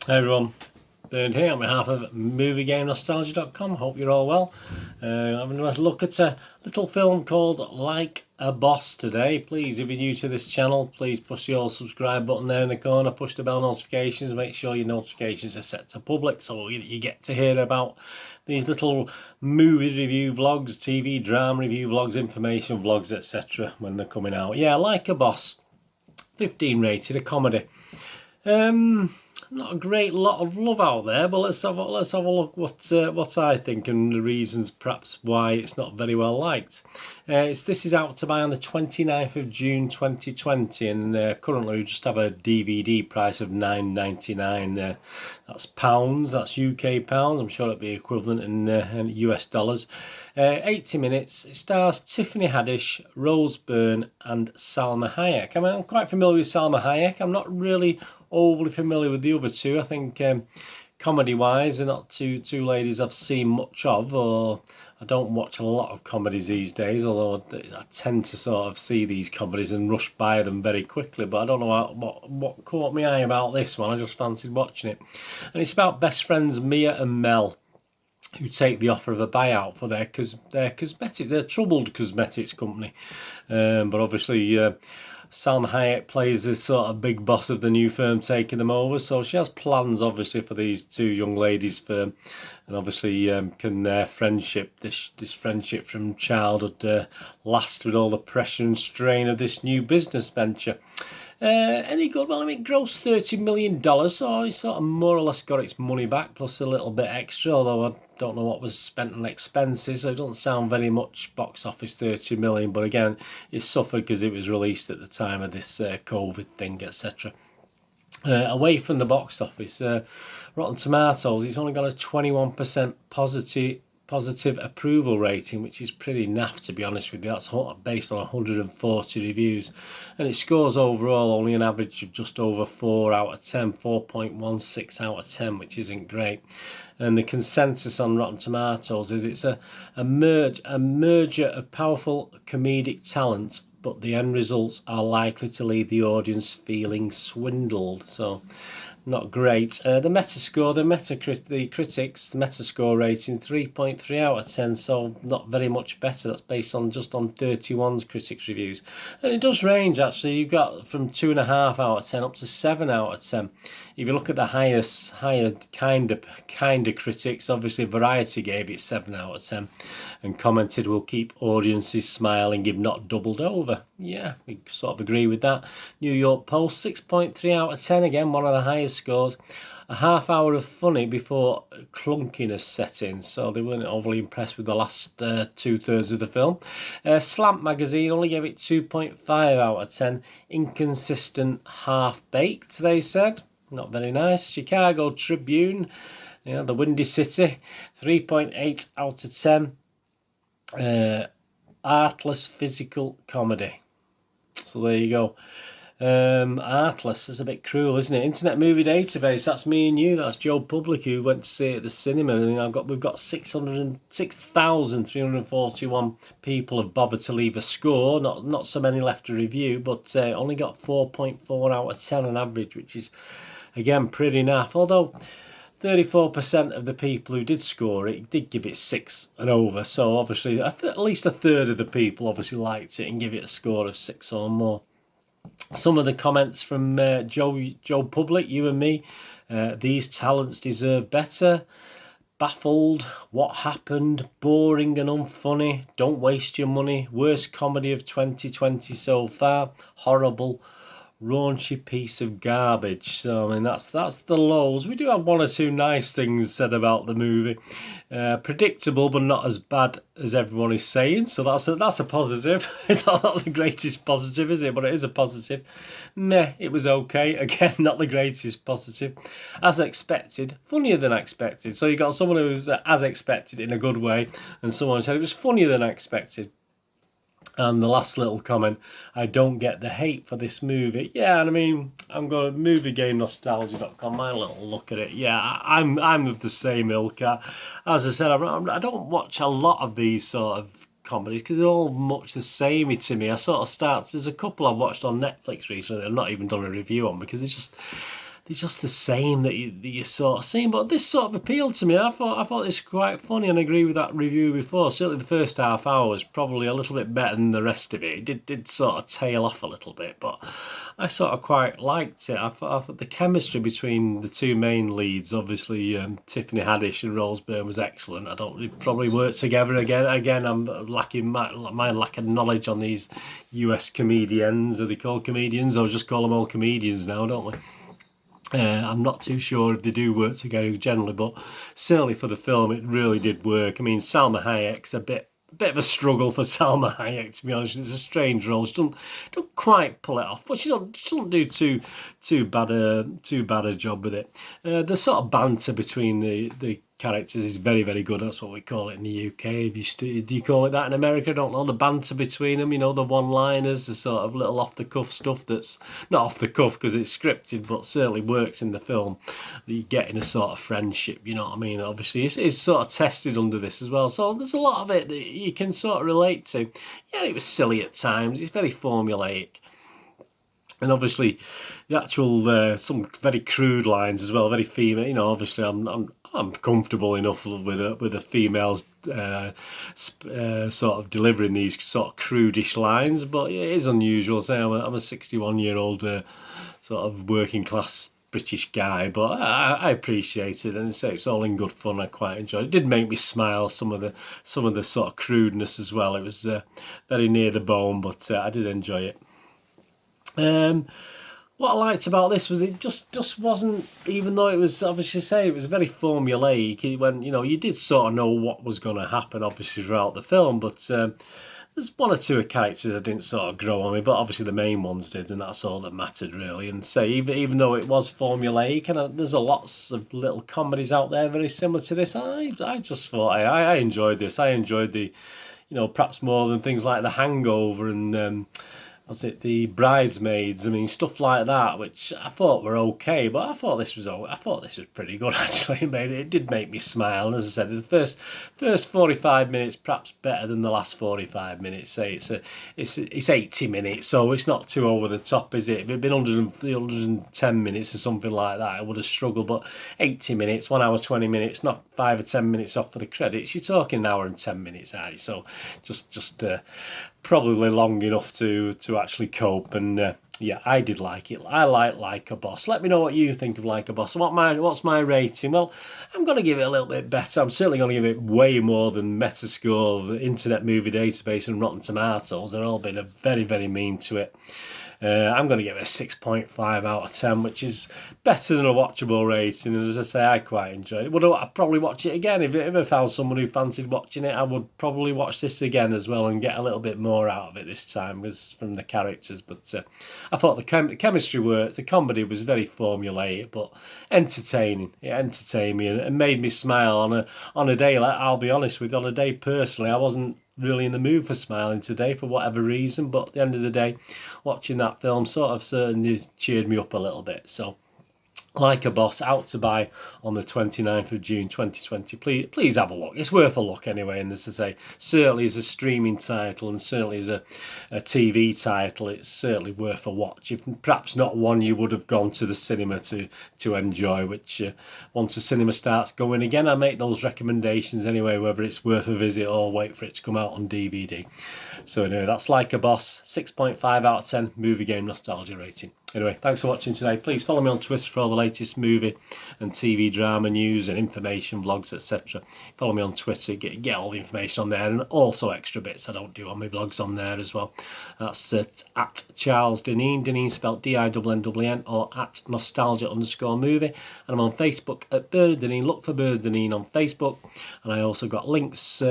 Hey everyone, Byrne here on behalf of MovieGameNostalgia.com. Hope you're all well. Having a look at a little film called Like a Boss today. Please, if you're new to this channel, please push the old subscribe button there in the corner, push the bell notifications, make sure your notifications are set to public so you get to hear about these little movie review vlogs, TV drama review vlogs, information vlogs, etc. when they're coming out. Yeah, Like a Boss, 15 rated, a comedy. Not a great lot of love out there, but let's have a look what I think and the reasons perhaps why it's not very well liked. This is out to buy on the 29th of June 2020, and currently we just have a DVD price of £9.99. That's pounds, that's UK pounds. I'm sure it'll be equivalent in US dollars. 80 minutes. It stars Tiffany Haddish, Rose Byrne and Salma Hayek. I mean, I'm quite familiar with Salma Hayek. I'm not really overly familiar with the other two. I think comedy-wise, they're not two ladies I've seen much of, or I don't watch a lot of comedies these days, although I tend to sort of see these comedies and rush by them very quickly. But I don't know what caught my eye about this one. I just fancied watching it. And it's about best friends Mia and Mel, who take the offer of a buyout for their troubled cosmetics company. But obviously Salma Hayek plays this sort of big boss of the new firm taking them over, so she has plans obviously for these two young ladies' firm, and obviously can their friendship, this friendship from childhood, last with all the pressure and strain of this new business venture. Any good? Well, I mean, it grossed $30 million, so it sort of more or less got its money back, plus a little bit extra, although I don't know what was spent on expenses, so it doesn't sound very much box office, 30 million, but again, it suffered because it was released at the time of this COVID thing, etc. Away from the box office, Rotten Tomatoes, it's only got a 21% positive approval rating, which is pretty naff, to be honest with you. That's based on 140 reviews, and it scores overall only an average of just over 4 out of 10, 4.16 out of 10, which isn't great. And the consensus on Rotten Tomatoes is it's a merger of powerful comedic talent, but the end results are likely to leave the audience feeling swindled. So not great. The Metascore, the critics, the Metascore rating 3.3 out of 10, so not very much better. That's based on just on 31's critics reviews, and it does range actually. You've got from 2.5 out of 10 up to 7 out of 10. If you look at the higher kind of critics, obviously Variety gave it 7 out of 10, and commented, "Will keep audiences smiling if not doubled over." Yeah, we sort of agree with that. New York Post 6.3 out of 10, again one of the highest scores. A half hour of funny before clunkiness set in, so they weren't overly impressed with the last 2/3 of the film. Slant magazine only gave it 2.5 out of 10. Inconsistent, half-baked, they said. Not very nice. Chicago Tribune, the Windy City, 3.8 out of 10. Artless physical comedy. So there you go. Artless is a bit cruel, isn't it? Internet Movie Database, that's me and you. That's Joe Public, who went to see it at the cinema. I mean, we've got 6,341 people have bothered to leave a score. Not so many left to review, but only got 4.4 out of 10 on average, which is again pretty naff. Although 34% of the people who did score it did give it 6 and over. So obviously at least a third of the people obviously liked it and give it a score of 6 or more. Some of the comments from Joe Public, you and me: these talents deserve better. Baffled. What happened? Boring and unfunny. Don't waste your money. Worst comedy of 2020 so far. Horrible. Raunchy piece of garbage. So I mean, that's the lows. We do have one or two nice things said about the movie. Predictable, but not as bad as everyone is saying. So that's a positive. It's not the greatest positive, is it? But it is a positive. Meh, it was okay. Again, not the greatest positive. As expected, funnier than expected. So you got someone who's as expected in a good way, and someone said it was funnier than expected. And the last little comment: I don't get the hate for this movie. Yeah, and I mean, I'm going to MovieGameNostalgia.com, my little look at it. Yeah, I'm of the same ilk. As I said, I don't watch a lot of these sort of comedies because they're all much the samey to me. There's a couple I've watched on Netflix recently I've not even done a review on because they're just the same that you sort of seen. But this sort of appealed to me. I thought this was quite funny, and I agree with that review before. Certainly the first half hour was probably a little bit better than the rest of it. It did sort of tail off a little bit, but I sort of quite liked it. I thought the chemistry between the two main leads, obviously Tiffany Haddish and Rose Byrne, was excellent. I don't really probably work together again. Again, I'm lacking my lack of knowledge on these US comedians. Are they called comedians, or just call them all comedians now, don't we? I'm not too sure if they do work together generally, but certainly for the film it really did work. I mean, Salma Hayek's a bit of a struggle for Salma Hayek, to be honest. It's a strange role. She don't quite pull it off, but she doesn't do too bad a job with it. The sort of banter between the characters is very, very good. That's what we call it in the UK. Do you call it that in America? I don't know. The banter between them, the one-liners, the sort of little off-the-cuff stuff that's not off-the-cuff because it's scripted, but certainly works in the film. You get in a sort of friendship, you know what I mean? Obviously, it's sort of tested under this as well. So there's a lot of it that you can sort of relate to. Yeah, it was silly at times. It's very formulaic. And obviously, the actual some very crude lines as well, very female. Obviously, I'm comfortable enough with the females sort of delivering these sort of crudish lines, but it is unusual. Say I'm a 61-year-old sort of working class British guy, but I appreciate it, and it's all in good fun. I quite enjoyed it. It did make me smile, some of the sort of crudeness as well. It was very near the bone, but I did enjoy it. What I liked about this was it just wasn't, even though it was obviously it was very formulaic. When you did sort of know what was going to happen, obviously throughout the film, but there's one or two characters that didn't sort of grow on me, but obviously the main ones did, and that's all that mattered really. And even though it was formulaic, and there's lots of little comedies out there very similar to this, I just thought I enjoyed this. I enjoyed the, perhaps more than things like The Hangover and the Bridesmaids. I mean, stuff like that, which I thought were okay, but I thought this was pretty good actually. It did make me smile. And as I said, the first 45 minutes perhaps better than the last 45 minutes. Say it's 80 minutes, so it's not too over the top, is it? If it'd been 110 minutes or something like that, I would have struggled. But 80 minutes, 1 hour 20 minutes, not 5 or 10 minutes off for the credits. You're talking an hour and 10 minutes, aren't you? So just probably long enough to actually cope. And yeah, I did like it. I like a Boss. Let me know what you think of Like a Boss. What's my rating? Well, I'm going to give it a little bit better. I'm certainly going to give it way more than Metascore, the Internet Movie Database, and Rotten Tomatoes. They're all been very, very mean to it. I'm going to give it a 6.5 out of 10, which is better than a watchable rating. And as I say, I quite enjoyed it. I'd probably watch it again. If I found someone who fancied watching it, I would probably watch this again as well and get a little bit more out of it this time from the characters. But I thought the chemistry worked. The comedy was very formulaic, but entertaining. It entertained me and made me smile on a day. I'll be honest with you, on a day personally, I wasn't really in the mood for smiling today for whatever reason, but at the end of the day, watching that film sort of certainly cheered me up a little bit. So Like a Boss, out to buy on the 29th of June 2020. Please have a look. It's worth a look anyway. And as I say, certainly as a streaming title and certainly as a TV title, it's certainly worth a watch. If perhaps not one you would have gone to the cinema to enjoy, which once the cinema starts going again, I make those recommendations anyway, whether it's worth a visit or wait for it to come out on DVD. So anyway, that's Like a Boss, 6.5 out of 10 movie game nostalgia rating. Anyway, thanks for watching today. Please follow me on Twitter for all the latest movie and TV drama news and information, vlogs, etc. Follow me on Twitter, get all the information on there, and also extra bits I don't do on my vlogs on there as well. That's at Charles Dineen, Dineen spelled D-I-N-N-N, or at nostalgia_movie. And I'm on Facebook at Byrne and Dineen. Look for Byrne and Dineen on Facebook. And I also got links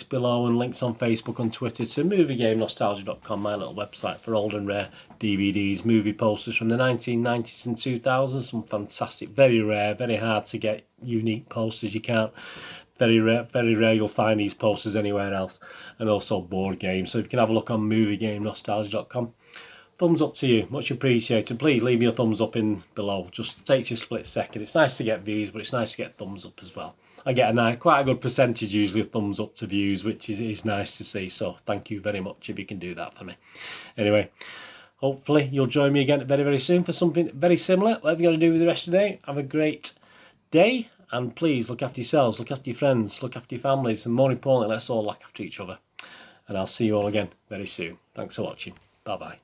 below and links on Facebook and Twitter to moviegamenostalgia.com, my little website for old and rare DVDs, movie posters from the 1990s and 2000s. Some fantastic, very rare, very hard to get unique posters. You can't, very rare you'll find these posters anywhere else. And also board games. So if you can have a look on moviegamenostalgia.com. Thumbs up to you, much appreciated. Please leave me a thumbs up in below. Just takes you a split second. It's nice to get views, but it's nice to get thumbs up as well. I get quite a good percentage usually of thumbs up to views, which is nice to see. So thank you very much if you can do that for me. Anyway, hopefully you'll join me again very, very soon for something very similar. Whatever you're going to do with the rest of the day, have a great day. And please look after yourselves, look after your friends, look after your families. And more importantly, let's all look after each other. And I'll see you all again very soon. Thanks for watching. Bye-bye.